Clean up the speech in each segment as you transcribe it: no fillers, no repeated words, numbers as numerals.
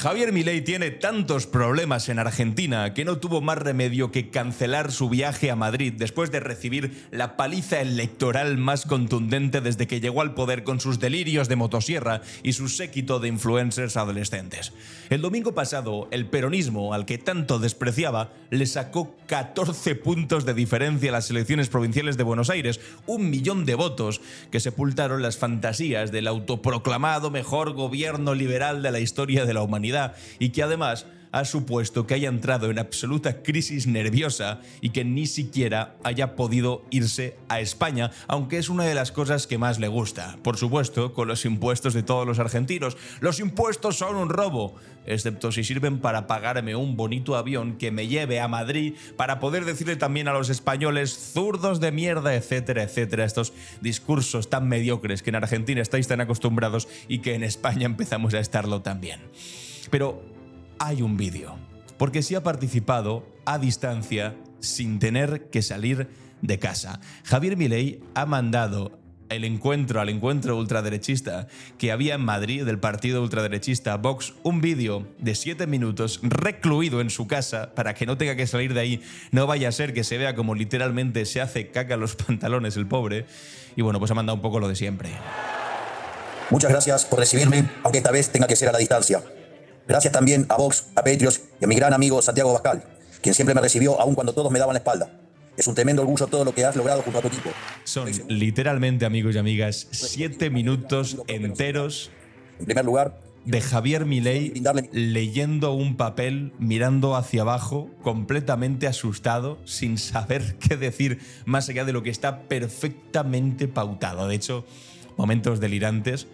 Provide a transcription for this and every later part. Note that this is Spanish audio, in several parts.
Javier Milei tiene tantos problemas en Argentina que no tuvo más remedio que cancelar su viaje a Madrid después de recibir la paliza electoral más contundente desde que llegó al poder con sus delirios de motosierra y su séquito de influencers adolescentes. El domingo pasado, el peronismo, al que tanto despreciaba, le sacó 14 puntos de diferencia a las elecciones provinciales de Buenos Aires, 1 millón de votos que sepultaron las fantasías del autoproclamado mejor gobierno liberal de la historia de la humanidad, y que además ha supuesto que haya entrado en absoluta crisis nerviosa y que ni siquiera haya podido irse a España, aunque es una de las cosas que más le gusta. Por supuesto, con los impuestos de todos los argentinos. Los impuestos son un robo, excepto si sirven para pagarme un bonito avión que me lleve a Madrid para poder decirle también a los españoles zurdos de mierda, etcétera, etcétera. Estos discursos tan mediocres que en Argentina estáis tan acostumbrados y que en España empezamos a estarlo también. Pero hay un vídeo, porque sí ha participado a distancia sin tener que salir de casa. Javier Milei ha mandado al encuentro ultraderechista que había en Madrid del partido ultraderechista Vox, un vídeo de 7 minutos recluido en su casa para que no tenga que salir de ahí, no vaya a ser que se vea como literalmente se hace caca los pantalones el pobre. Y bueno, pues ha mandado un poco lo de siempre. Muchas gracias por recibirme, aunque esta vez tenga que ser a la distancia. Gracias también a Vox, a Patriots y a mi gran amigo Santiago Abascal, quien siempre me recibió aun cuando todos me daban la espalda. Es un tremendo orgullo todo lo que has logrado junto a tu equipo. Son literalmente, amigos y amigas, 7 minutos enteros En primer lugar, de Javier Milei leyendo un papel, mirando hacia abajo, completamente asustado, sin saber qué decir más allá de lo que está perfectamente pautado. De hecho, momentos delirantes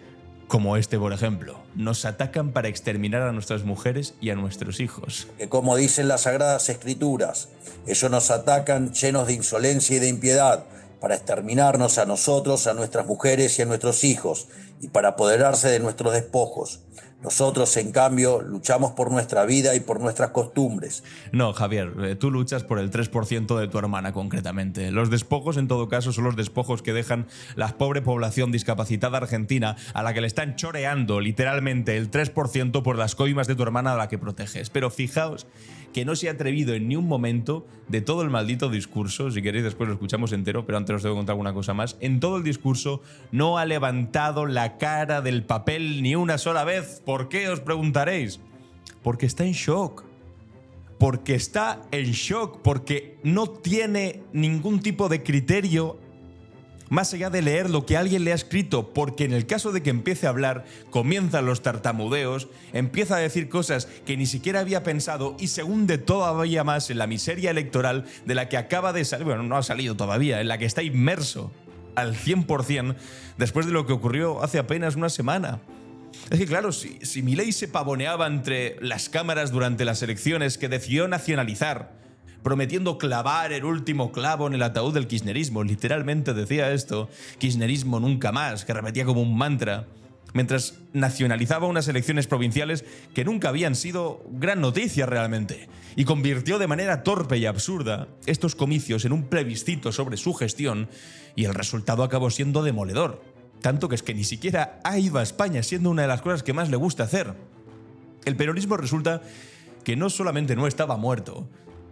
como este, por ejemplo. Nos atacan para exterminar a nuestras mujeres y a nuestros hijos. que como dicen las Sagradas Escrituras, ellos nos atacan llenos de insolencia y de impiedad para exterminarnos a nosotros, a nuestras mujeres y a nuestros hijos, y para apoderarse de nuestros despojos. Nosotros, en cambio, luchamos por nuestra vida y por nuestras costumbres. No, Javier, tú luchas por el 3% de tu hermana, concretamente. Los despojos, en todo caso, son los despojos que dejan la pobre población discapacitada argentina a la que le están choreando literalmente el 3% por las coimas de tu hermana a la que proteges. Pero fijaos que no se ha atrevido en ni un momento de todo el maldito discurso, si queréis después lo escuchamos entero, pero antes os tengo que contar alguna cosa más, en todo el discurso no ha levantado la cara del papel ni una sola vez. ¿Por qué, os preguntaréis? Porque está en shock. Porque está en shock, porque no tiene ningún tipo de criterio más allá de leer lo que alguien le ha escrito, porque en el caso de que empiece a hablar, comienzan los tartamudeos, empieza a decir cosas que ni siquiera había pensado y se hunde todavía más en la miseria electoral de la que acaba de salir, bueno, no ha salido todavía, en la que está inmerso al 100% después de lo que ocurrió hace apenas una semana. Es que claro, si Milei se pavoneaba entre las cámaras durante las elecciones que decidió nacionalizar, prometiendo clavar el último clavo en el ataúd del kirchnerismo, literalmente decía esto, kirchnerismo nunca más, que repetía como un mantra, mientras nacionalizaba unas elecciones provinciales que nunca habían sido gran noticia realmente, y convirtió de manera torpe y absurda estos comicios en un plebiscito sobre su gestión, y el resultado acabó siendo demoledor, tanto que es que ni siquiera ha ido a España, siendo una de las cosas que más le gusta hacer. El peronismo resulta que no solamente no estaba muerto,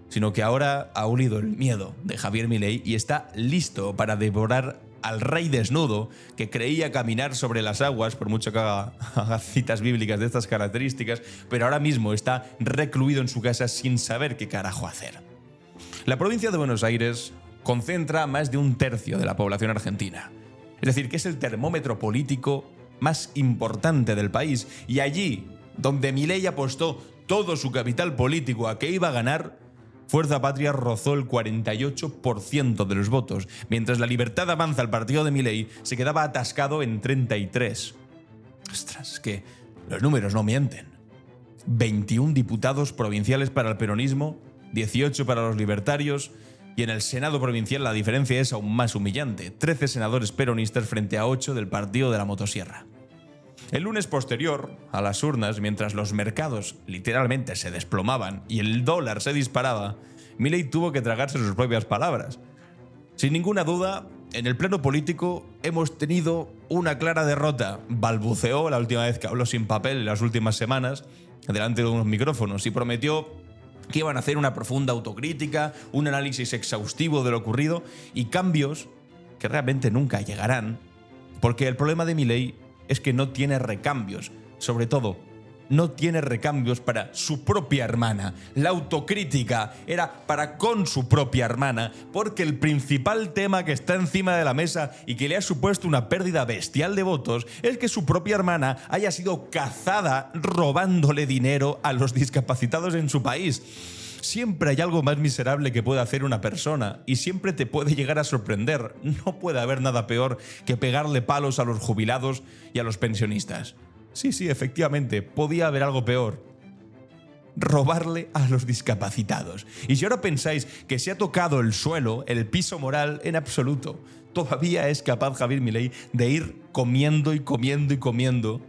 sino que ahora ha unido el miedo de Javier Milei y está listo para devorar al rey desnudo que creía caminar sobre las aguas, por mucho que haga citas bíblicas de estas características, pero ahora mismo está recluido en su casa sin saber qué carajo hacer. La provincia de Buenos Aires concentra más de 1/3 de la población argentina. Es decir, que es el termómetro político más importante del país, y allí, donde Milei apostó todo su capital político a que iba a ganar, Fuerza Patria rozó el 48% de los votos, mientras La Libertad Avanza, el partido de Milei, se quedaba atascado en 33. Ostras, es que los números no mienten. 21 diputados provinciales para el peronismo, 18 para los libertarios, y en el Senado provincial la diferencia es aún más humillante, 13 senadores peronistas frente a 8 del partido de la motosierra. El lunes posterior a las urnas, mientras los mercados literalmente se desplomaban y el dólar se disparaba, Milei tuvo que tragarse sus propias palabras. Sin ninguna duda, en el plano político hemos tenido una clara derrota. Balbuceó la última vez que habló sin papel en las últimas semanas delante de unos micrófonos y prometió que iban a hacer una profunda autocrítica, un análisis exhaustivo de lo ocurrido y cambios que realmente nunca llegarán, porque el problema de Milei es que no tiene recambios, sobre todo no tiene recambios para su propia hermana. La autocrítica era para con su propia hermana, porque el principal tema que está encima de la mesa y que le ha supuesto una pérdida bestial de votos es que su propia hermana haya sido cazada robándole dinero a los discapacitados en su país. Siempre hay algo más miserable que puede hacer una persona y siempre te puede llegar a sorprender. No puede haber nada peor que pegarle palos a los jubilados y a los pensionistas. Sí, efectivamente, podía haber algo peor. Robarle a los discapacitados. Y si ahora pensáis que se ha tocado el suelo, el piso moral, en absoluto. Todavía es capaz Javier Milei de ir comiendo y comiendo y comiendo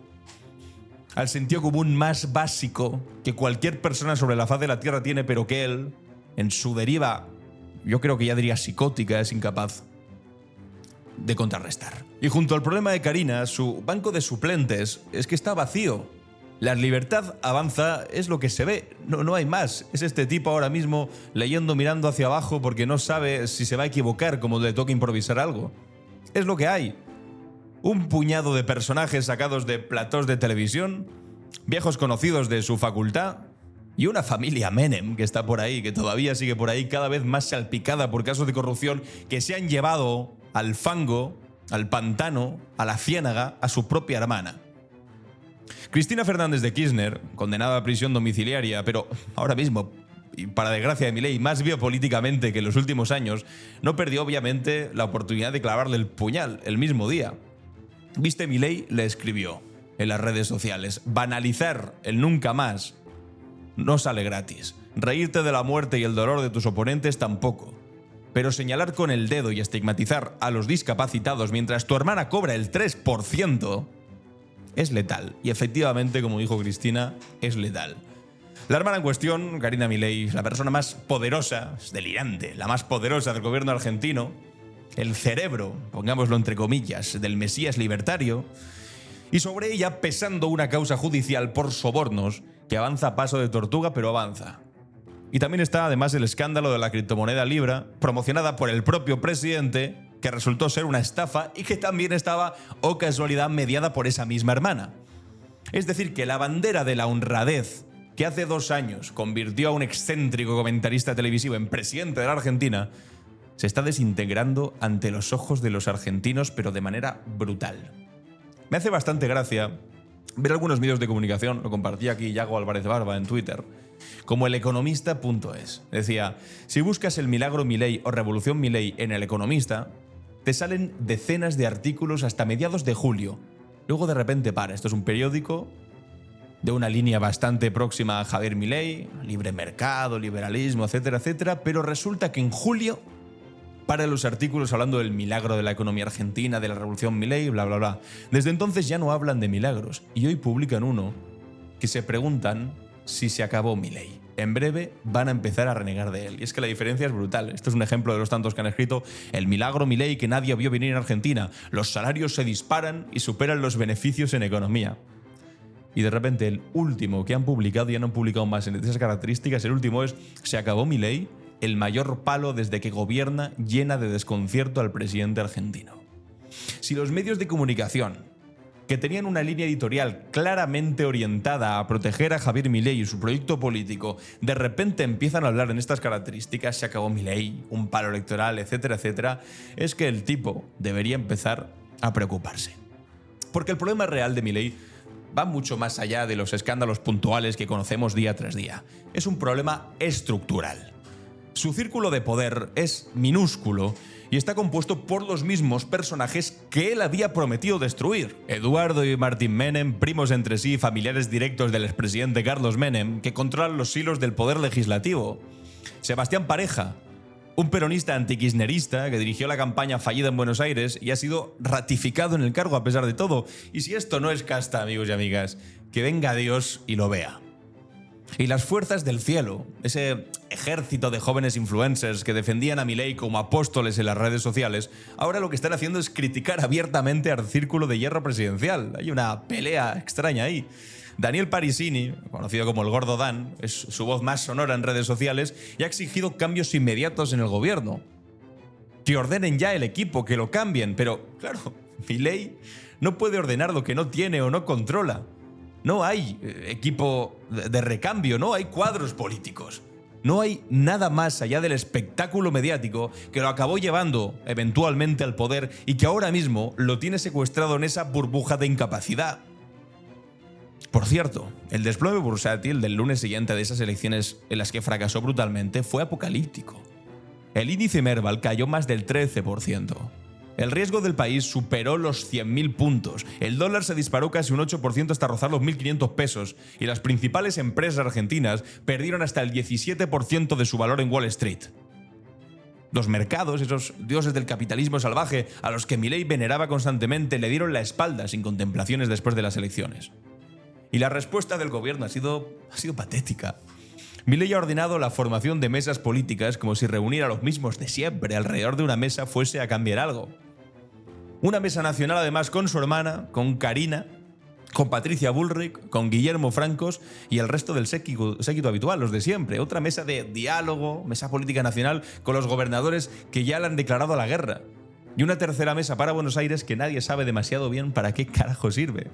al sentido común más básico que cualquier persona sobre la faz de la Tierra tiene, pero que él, en su deriva, yo creo que ya diría psicótica, es incapaz de contrarrestar. Y junto al problema de Karina, su banco de suplentes es que está vacío. La libertad avanza, es lo que se ve, no hay más. Es este tipo ahora mismo leyendo, mirando hacia abajo porque no sabe si se va a equivocar como le toca improvisar algo. Es lo que hay. Un puñado de personajes sacados de platós de televisión, viejos conocidos de su facultad y una familia Menem que está por ahí, que todavía sigue por ahí, cada vez más salpicada por casos de corrupción que se han llevado al fango, al pantano, a la ciénaga, a su propia hermana. Cristina Fernández de Kirchner, condenada a prisión domiciliaria, pero ahora mismo, y para desgracia de Milei, más biopolíticamente que en los últimos años, no perdió obviamente la oportunidad de clavarle el puñal el mismo día. Viste, Milei le escribió en las redes sociales: banalizar el nunca más no sale gratis. Reírte de la muerte y el dolor de tus oponentes tampoco. Pero señalar con el dedo y estigmatizar a los discapacitados mientras tu hermana cobra el 3% es letal. Y efectivamente, como dijo Cristina, es letal. La hermana en cuestión, Karina Milei, la persona más poderosa, es delirante, la más poderosa del gobierno argentino, el cerebro, pongámoslo entre comillas, del Mesías libertario, y sobre ella pesando una causa judicial por sobornos que avanza a paso de tortuga, pero avanza. Y también está además el escándalo de la criptomoneda Libra, promocionada por el propio presidente, que resultó ser una estafa y que también estaba, oh casualidad, mediada por esa misma hermana. Es decir, que la bandera de la honradez que hace 2 años convirtió a un excéntrico comentarista televisivo en presidente de la Argentina, se está desintegrando ante los ojos de los argentinos, pero de manera brutal. Me hace bastante gracia ver algunos medios de comunicación, lo compartía aquí Yago Álvarez Barba en Twitter, como eleconomista.es. Decía: si buscas el milagro Milei o revolución Milei en El Economista, te salen decenas de artículos hasta mediados de julio. Luego de repente para. Esto es un periódico de una línea bastante próxima a Javier Milei, libre mercado, liberalismo, etcétera, etcétera, pero resulta que en julio para los artículos hablando del milagro de la economía argentina, de la revolución Milei, bla, bla, bla. Desde entonces ya no hablan de milagros y hoy publican uno que se preguntan si se acabó Milei. En breve van a empezar a renegar de él. Y es que la diferencia es brutal. Esto es un ejemplo de los tantos que han escrito: el milagro Milei que nadie vio venir en Argentina. Los salarios se disparan y superan los beneficios en economía. Y de repente el último que han publicado, ya no han publicado más en esas características, el último es: se acabó Milei, el mayor palo desde que gobierna, llena de desconcierto al presidente argentino. Si los medios de comunicación, que tenían una línea editorial claramente orientada a proteger a Javier Milei y su proyecto político, de repente empiezan a hablar en estas características: se acabó Milei, un palo electoral, etcétera, etcétera, es que el tipo debería empezar a preocuparse. Porque el problema real de Milei va mucho más allá de los escándalos puntuales que conocemos día tras día. Es un problema estructural. Su círculo de poder es minúsculo y está compuesto por los mismos personajes que él había prometido destruir. Eduardo y Martín Menem, primos entre sí, familiares directos del expresidente Carlos Menem, que controlan los hilos del poder legislativo. Sebastián Pareja, un peronista antikirchnerista que dirigió la campaña fallida en Buenos Aires y ha sido ratificado en el cargo a pesar de todo. Y si esto no es casta, amigos y amigas, que venga Dios y lo vea. Y las fuerzas del cielo, ese ejército de jóvenes influencers que defendían a Milei como apóstoles en las redes sociales, ahora lo que están haciendo es criticar abiertamente al círculo de hierro presidencial. Hay una pelea extraña ahí. Daniel Parisini, conocido como el Gordo Dan, es su voz más sonora en redes sociales y ha exigido cambios inmediatos en el gobierno. Que ordenen ya el equipo, que lo cambien, pero claro, Milei no puede ordenar lo que no tiene o no controla. No hay equipo de recambio, no hay cuadros políticos. No hay nada más allá del espectáculo mediático que lo acabó llevando eventualmente al poder y que ahora mismo lo tiene secuestrado en esa burbuja de incapacidad. Por cierto, el desplome bursátil del lunes siguiente de esas elecciones en las que fracasó brutalmente fue apocalíptico. El índice Merval cayó más del 13%. El riesgo del país superó los 100.000 puntos, el dólar se disparó casi un 8% hasta rozar los 1.500 pesos y las principales empresas argentinas perdieron hasta el 17% de su valor en Wall Street. Los mercados, esos dioses del capitalismo salvaje a los que Milei veneraba constantemente, le dieron la espalda sin contemplaciones después de las elecciones. Y la respuesta del gobierno ha sido patética. Milei ha ordenado la formación de mesas políticas como si reunir a los mismos de siempre alrededor de una mesa fuese a cambiar algo. Una mesa nacional además con su hermana, con Karina, con Patricia Bullrich, con Guillermo Francos y el resto del séquito habitual, los de siempre. Otra mesa de diálogo, mesa política nacional con los gobernadores que ya le han declarado la guerra. Y una tercera mesa para Buenos Aires que nadie sabe demasiado bien para qué carajo sirve.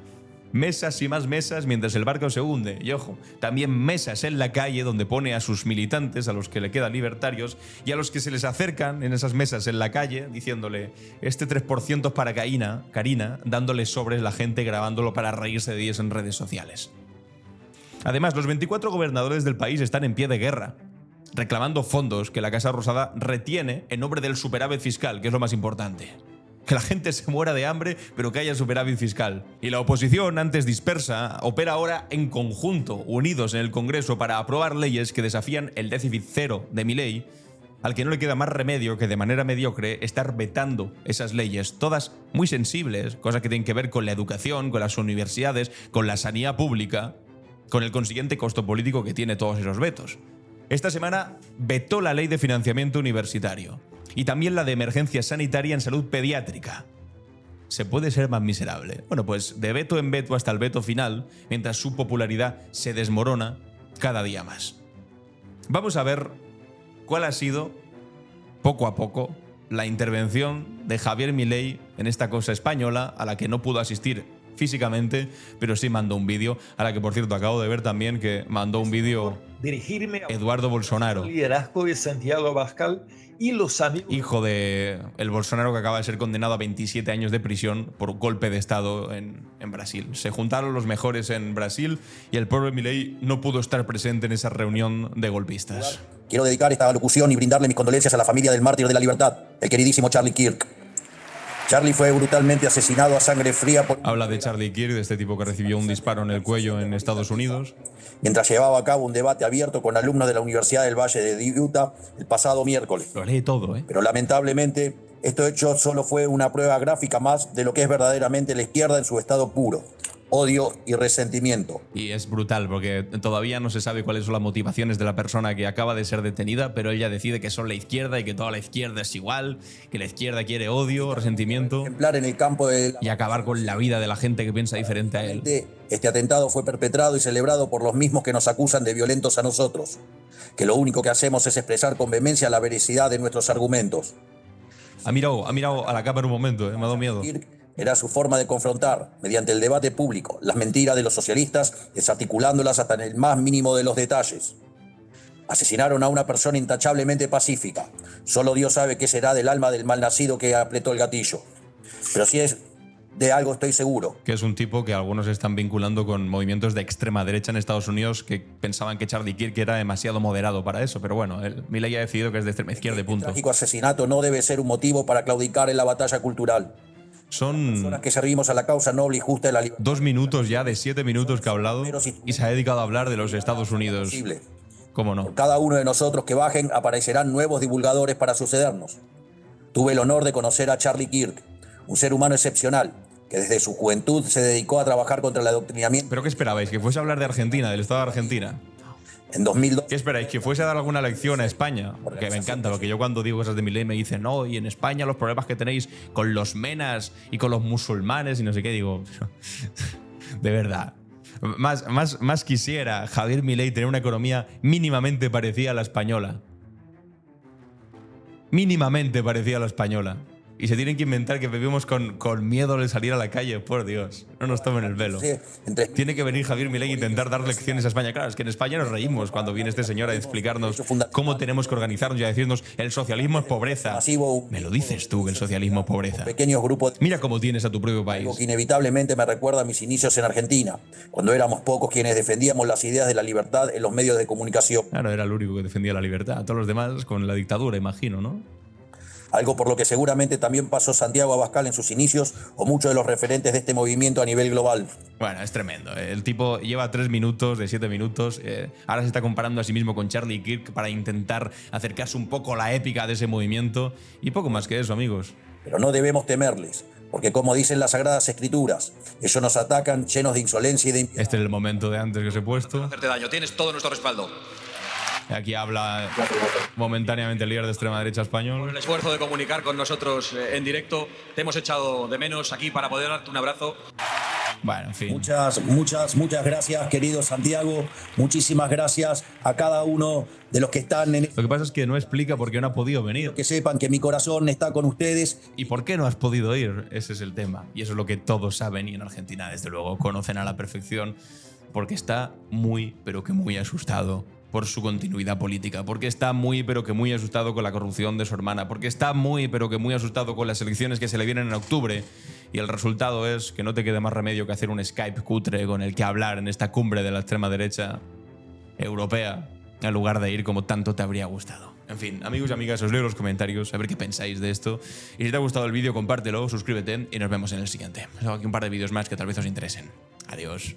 Mesas y más mesas mientras el barco se hunde. Y ojo, también mesas en la calle donde pone a sus militantes, a los que le quedan libertarios, y a los que se les acercan en esas mesas en la calle diciéndole este 3% es para Karina, dándole sobres la gente grabándolo para reírse de ellos en redes sociales. Además, los 24 gobernadores del país están en pie de guerra, reclamando fondos que la Casa Rosada retiene en nombre del superávit fiscal, que es lo más importante. Que la gente se muera de hambre, pero que haya superávit fiscal. Y la oposición, antes dispersa, opera ahora en conjunto, unidos en el Congreso, para aprobar leyes que desafían el déficit cero de Milei, al que no le queda más remedio que de manera mediocre estar vetando esas leyes, todas muy sensibles, cosas que tienen que ver con la educación, con las universidades, con la sanidad pública, con el consiguiente costo político que tiene todos esos vetos. Esta semana vetó la ley de financiamiento universitario y también la de emergencia sanitaria en salud pediátrica. ¿Se puede ser más miserable? Bueno, pues de veto en veto hasta el veto final, mientras su popularidad se desmorona cada día más. Vamos a ver cuál ha sido, poco a poco, la intervención de Javier Milei en esta cosa española a la que no pudo asistir físicamente, pero sí mandó un vídeo, a la que por cierto acabo de ver también que mandó un vídeo Eduardo Bolsonaro, liderazgo de Santiago Abascal y los amigos, hijo de el Bolsonaro que acaba de ser condenado a 27 años de prisión por golpe de estado en Brasil. Se juntaron los mejores en Brasil y el pobre Milei no pudo estar presente en esa reunión de golpistas. Quiero dedicar esta alocución y brindarle mis condolencias a la familia del mártir de la libertad, el queridísimo Charlie Kirk. Charlie fue brutalmente asesinado a sangre fría por... Habla de Charlie Kirk, de este tipo que recibió un disparo en el cuello en Estados Unidos, mientras llevaba a cabo un debate abierto con alumnos de la Universidad del Valle de Utah el pasado miércoles. Lo lee todo, ¿eh? Pero lamentablemente, este hecho solo fue una prueba gráfica más de lo que es verdaderamente la izquierda en su estado puro: odio y resentimiento. Y es brutal porque todavía no se sabe cuáles son las motivaciones de la persona que acaba de ser detenida, pero ella decide que son la izquierda y que toda la izquierda es igual, que la izquierda quiere odio, resentimiento Ejemplar en el campo de y acabar con la vida de la gente que piensa diferente a él. Este atentado fue perpetrado y celebrado por los mismos que nos acusan de violentos a nosotros, que lo único que hacemos es expresar con vehemencia la veracidad de nuestros argumentos. Ha mirado a la cámara un momento, me ha dado miedo. Era su forma de confrontar, mediante el debate público, las mentiras de los socialistas, desarticulándolas hasta en el más mínimo de los detalles. Asesinaron a una persona intachablemente pacífica. Solo Dios sabe qué será del alma del malnacido que apretó el gatillo. Pero si es de algo estoy seguro. Que es un tipo que algunos están vinculando con movimientos de extrema derecha en Estados Unidos que pensaban que Charlie Kirk era demasiado moderado para eso. Pero bueno, Milei ha decidido que es de extrema izquierda, punto. El trágico asesinato no debe ser un motivo para claudicar en la batalla cultural. Son personas que servimos a la causa noble y justa de la libertad. 2 minutos ya de 7 minutos que ha hablado y se ha dedicado a hablar de los Estados Unidos. ¿Cómo no? Por cada uno de nosotros que bajen aparecerán nuevos divulgadores para sucedernos. Tuve el honor de conocer a Charlie Kirk, un ser humano excepcional, que desde su juventud se dedicó a trabajar contra el adoctrinamiento. ¿Pero qué esperabais? ¿Que fuese a hablar de Argentina, del Estado de Argentina? En 2002. ¿Qué esperáis? ¿Que fuese a dar alguna lección a España? Porque me encanta, porque yo cuando digo cosas de Milei me dicen, no, y en España los problemas que tenéis con los menas y con los musulmanes y no sé qué, digo, de verdad. Más quisiera Javier Milei tener una economía mínimamente parecida a la española. Mínimamente parecida a la española. Y se tienen que inventar que vivimos con miedo de salir a la calle, por Dios. No nos tomen el velo. Tiene que venir Javier Milei e intentar dar lecciones a España. Claro, es que en España nos reímos cuando viene este señor a explicarnos cómo tenemos que organizarnos y a decirnos el socialismo es pobreza. Me lo dices tú, que el socialismo es pobreza. Pequeños grupos. Mira cómo tienes a tu propio país. Algo que inevitablemente me recuerda a mis inicios en Argentina, cuando éramos pocos quienes defendíamos las ideas de la libertad en los medios de comunicación. Claro, era el único que defendía la libertad. Todos los demás con la dictadura, imagino, ¿no? Algo por lo que seguramente también pasó Santiago Abascal en sus inicios o muchos de los referentes de este movimiento a nivel global. Bueno, es tremendo. El tipo lleva 3 minutos de 7 minutos. Ahora se está comparando a sí mismo con Charlie Kirk para intentar acercarse un poco a la épica de ese movimiento. Y poco más que eso, amigos. Pero no debemos temerles, porque como dicen las Sagradas Escrituras, ellos nos atacan llenos de insolencia y de impiedad. Este es el momento de antes que os he puesto. No hacerte daño, tienes todo nuestro respaldo. Aquí habla momentáneamente el líder de extrema derecha español. Por el esfuerzo de comunicar con nosotros en directo, te hemos echado de menos aquí para poder darte un abrazo. Bueno, en fin. Muchas gracias, querido Santiago. Muchísimas gracias a cada uno de los que están en... Lo que pasa es que no explica por qué no ha podido venir. Que sepan que mi corazón está con ustedes. ¿Y por qué no has podido ir? Ese es el tema. Y eso es lo que todos saben y en Argentina, desde luego, conocen a la perfección. Porque está muy, pero que muy asustado por su continuidad política, porque está muy pero que muy asustado con la corrupción de su hermana, porque está muy pero que muy asustado con las elecciones que se le vienen en octubre, y el resultado es que no te quede más remedio que hacer un Skype cutre con el que hablar en esta cumbre de la extrema derecha europea, en lugar de ir como tanto te habría gustado. En fin, amigos y amigas, os leo los comentarios a ver qué pensáis de esto, y si te ha gustado el vídeo compártelo, suscríbete y nos vemos en el siguiente. Os hago aquí un par de vídeos más que tal vez os interesen. Adiós.